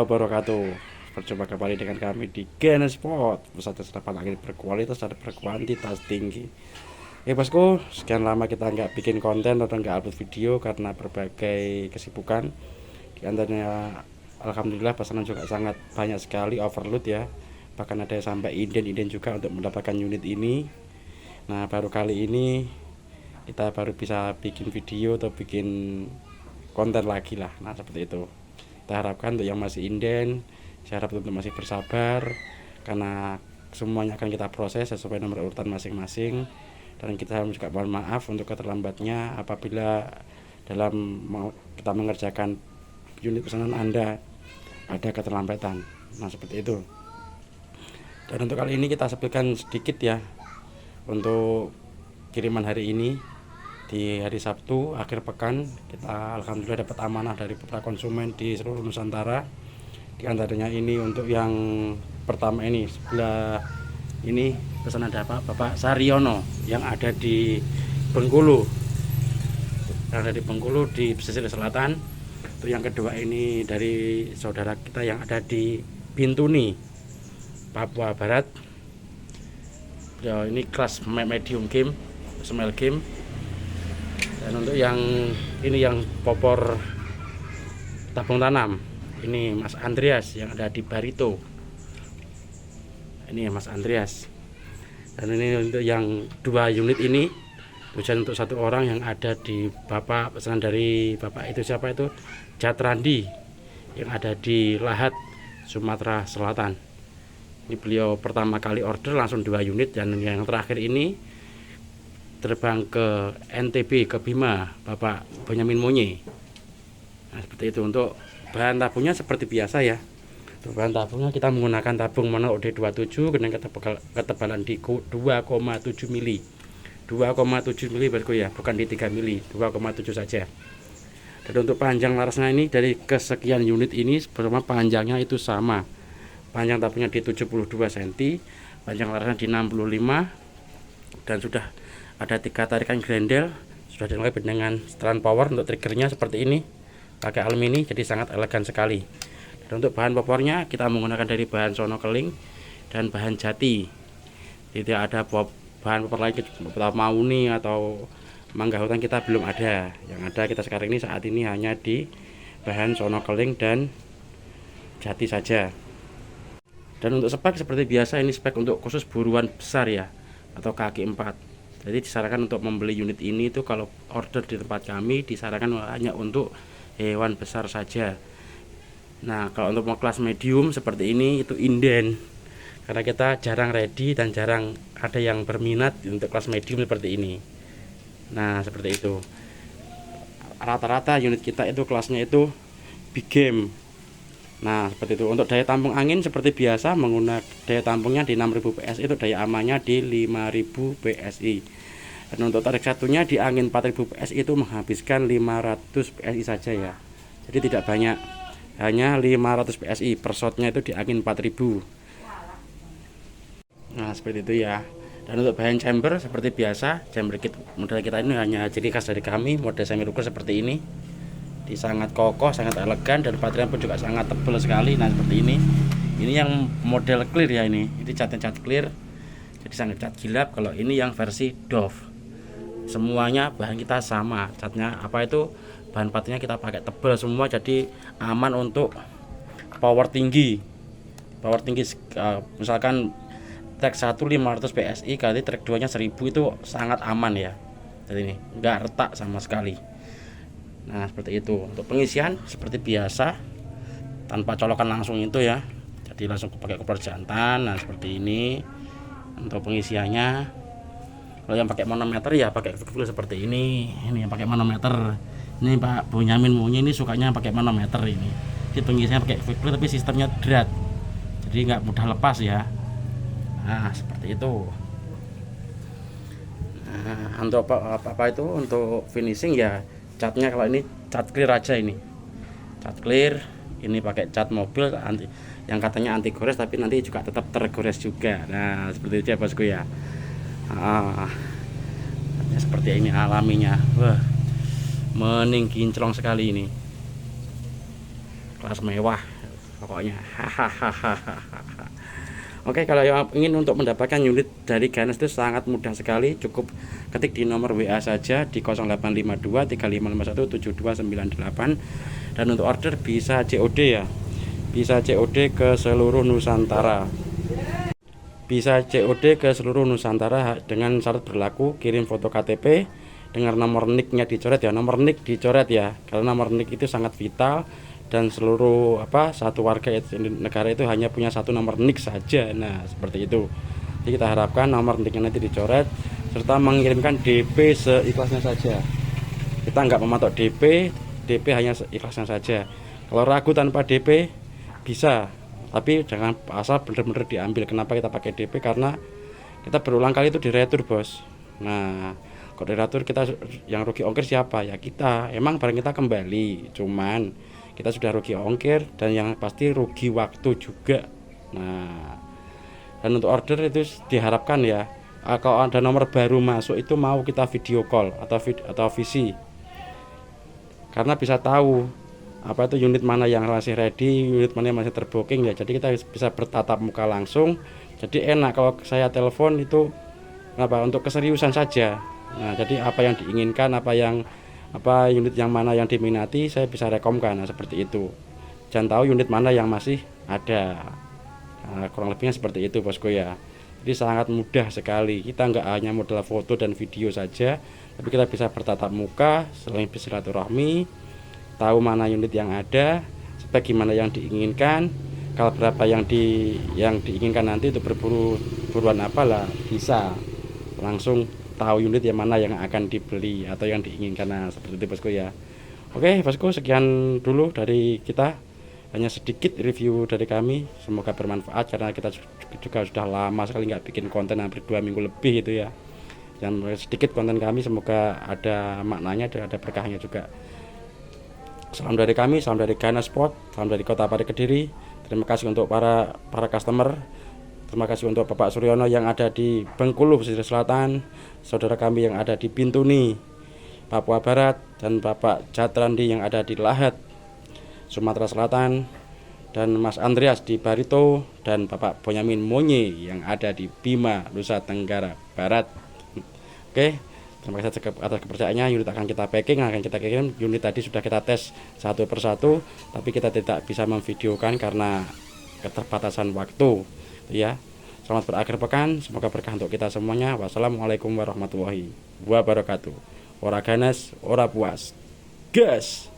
wabarakatuh. Berjumpa kembali dengan kami di Genespot, pusat serapan angin berkualitas dan berkuantitas tinggi. Bosku, sekian lama kita nggak bikin konten atau nggak upload video karena berbagai kesibukan. Di antaranya, alhamdulillah pesanan juga sangat banyak sekali, overload ya. Bahkan ada yang sampai inden juga untuk mendapatkan unit ini. Nah, baru kali ini kita baru bisa bikin video atau bikin konten lagi lah. Nah, seperti itu. Kita harapkan untuk yang masih inden, saya harap untuk masih bersabar karena semuanya akan kita proses sesuai nomor urutan masing-masing, dan kita juga mohon maaf untuk keterlambatnya apabila dalam kita mengerjakan unit pesanan Anda ada keterlambatan. Nah, seperti itu. Dan untuk kali ini kita sebutkan sedikit ya untuk kiriman hari ini. Di hari Sabtu akhir pekan kita alhamdulillah dapat amanah dari beberapa konsumen di seluruh Nusantara. Di antaranya ini untuk yang pertama ini sebelah ini pesanan ada Bapak Saryono yang ada di Bengkulu. Yang ada di Bengkulu di pesisir selatan. Untuk yang kedua ini dari saudara kita yang ada di Bintuni, Papua Barat. Ya, ini kelas medium game, small game. Dan untuk yang ini yang popor tabung tanam, ini Mas Andreas yang ada di Barito. Ini Mas Andreas. Dan ini untuk yang 2 unit ini tujuan untuk 1 orang yang ada di Bapak, pesanan dari Bapak itu siapa itu? Jatrandi yang ada di Lahat, Sumatera Selatan. Ini beliau pertama kali order langsung 2 unit, dan yang terakhir ini terbang ke NTB, ke Bima, Bapak Benyamin Monye. Nah, seperti itu. Untuk bahan tabungnya seperti biasa ya. Untuk bahan tabungnya kita menggunakan tabung mono OD27 dengan ketebalan di 2,7 mili. 2,7 mili bosku ya, bukan di 3 mili, 2,7 saja. Dan untuk panjang larasnya ini dari kesekian unit ini bersama panjangnya itu sama. Panjang tabungnya di 72 cm, panjang larasnya di 65, dan sudah ada 3 tarikan grendel, sudah dilengkapi dengan strand power. Untuk triggernya seperti ini, pakai alumini, jadi sangat elegan sekali. Dan untuk bahan popornya kita menggunakan dari bahan sono keling dan bahan jati. Tidak ada bahan popor lain, mauni atau mangga hutan kita belum ada. Yang ada kita sekarang ini saat ini hanya di bahan sono keling dan jati saja. Dan untuk spek seperti biasa, ini spek untuk khusus buruan besar ya, atau kaki 4. Jadi disarankan untuk membeli unit ini itu kalau order di tempat kami disarankan hanya untuk hewan besar saja. Nah, kalau untuk kelas medium seperti ini itu inden, karena kita jarang ready dan jarang ada yang berminat untuk kelas medium seperti ini. Nah, seperti itu. Rata-rata unit kita itu kelasnya itu big game. Nah, seperti itu. Untuk daya tampung angin seperti biasa menggunakan daya tampungnya di 6000 PSI, itu daya amannya di 5000 PSI. Dan untuk tarik satunya di angin 4000 PSI itu menghabiskan 500 PSI saja ya. Jadi tidak banyak, hanya 500 PSI per shotnya itu di angin 4000. Nah, seperti itu ya. Dan untuk bahan chamber seperti biasa, chamber kit model kita ini hanya ciri khas dari kami, model semi ruker seperti ini. Sangat kokoh, sangat elegan, dan baterai pun juga sangat tebal sekali. Nah, seperti ini. Ini yang model clear ya, ini catnya cat clear, jadi sangat cat gilap. Kalau ini yang versi Dove, semuanya bahan kita sama catnya. Apa itu bahan baterainya kita pakai tebal semua, jadi aman untuk power tinggi. Misalkan track 1 500 PSI kali track 2 nya 1000 itu sangat aman ya. Jadi ini enggak retak sama sekali. Nah, seperti itu. Untuk pengisian seperti biasa, tanpa colokan langsung itu ya, jadi langsung pakai koper jantan. Nah, seperti ini untuk pengisiannya. Kalau yang pakai manometer ya pakai full seperti ini. Ini yang pakai manometer, ini Pak Benyamin Monye ini sukanya pakai manometer ini. Jadi pengisiannya pakai full tapi sistemnya drat, jadi nggak mudah lepas ya. Nah, seperti itu. Nah, untuk apa itu untuk finishing ya, catnya kalau ini cat clear aja, ini cat clear. Ini pakai cat mobil yang katanya anti gores, tapi nanti juga tetap tergores juga. Nah, seperti itu ya bosku ya. Seperti ini alaminya. Wah, mening kinclong sekali ini, kelas mewah. pokoknya. Oke, kalau yang ingin untuk mendapatkan unit dari Ganes itu sangat mudah sekali, cukup ketik di nomor WA saja di 0852 3551 7298, dan untuk order bisa COD ya, bisa COD ke seluruh Nusantara, bisa COD ke seluruh Nusantara dengan syarat berlaku kirim foto KTP dengan nomor NIK-nya dicoret ya, nomor NIK dicoret ya, karena nomor NIK itu sangat vital dan seluruh satu warga negara itu hanya punya satu nomor NIK saja. Nah, seperti itu. Jadi kita harapkan nomor NIK-nya nanti dicoret serta mengirimkan DP seikhlasnya saja. Kita nggak mematok DP hanya seikhlasnya saja. Kalau ragu tanpa DP bisa, tapi jangan asal benar-benar diambil. Kenapa kita pakai DP? Karena kita berulang kali itu diretur, bos. Nah, kalau diretur kita yang rugi ongkir siapa? Ya kita. Emang barang kita kembali, cuman kita sudah rugi ongkir dan yang pasti rugi waktu juga. Nah, dan untuk order itu diharapkan ya, kalau ada nomor baru masuk itu mau kita video call atau visi, karena bisa tahu apa itu unit mana yang masih ready, unit mana yang masih terbooking ya. Jadi kita bisa bertatap muka langsung. Jadi enak kalau saya telepon itu untuk keseriusan saja. Nah, jadi apa yang diinginkan, apa unit yang mana yang diminati, saya bisa rekomkan. Nah, seperti itu. Jangan tahu unit mana yang masih ada. Nah, kurang lebihnya seperti itu, bosku ya. Jadi sangat mudah sekali. Kita nggak hanya modal foto dan video saja, tapi kita bisa bertatap muka, saling bersilaturahmi, tahu mana unit yang ada, spek gimana yang diinginkan, kalau berapa yang diinginkan nanti itu buruan apalah, bisa langsung tahu unit yang mana yang akan dibeli atau yang diinginkan. Nah, seperti itu, bosku ya. Oke, bosku, sekian dulu dari kita, hanya sedikit review dari kami, semoga bermanfaat karena kita juga sudah lama sekali nggak bikin konten, hampir 2 minggu lebih itu ya. Dan sedikit konten kami semoga ada maknanya dan ada berkahnya juga. Salam dari kami, salam dari Ganes Sport, salam dari Kota Pari Kediri. Terima kasih untuk para customer. Terima kasih untuk Bapak Suryono yang ada di Bengkulu, pesisir selatan, saudara kami yang ada di Bintuni, Papua Barat, dan Bapak Jatrandi yang ada di Lahat, Sumatera Selatan, dan Mas Andreas di Barito, dan Bapak Bonyamin Monye yang ada di Bima, Nusa Tenggara Barat. Oke, terima kasih atas kepercayaannya. Unit akan kita packing, akan kita kirim. Unit tadi sudah kita tes satu persatu, tapi kita tidak bisa memvideokan karena keterbatasan waktu. Ya, selamat berakhir pekan, semoga berkah untuk kita semuanya. Wassalamualaikum warahmatullahi wabarakatuh. Ora Ganes, ora puas, gas.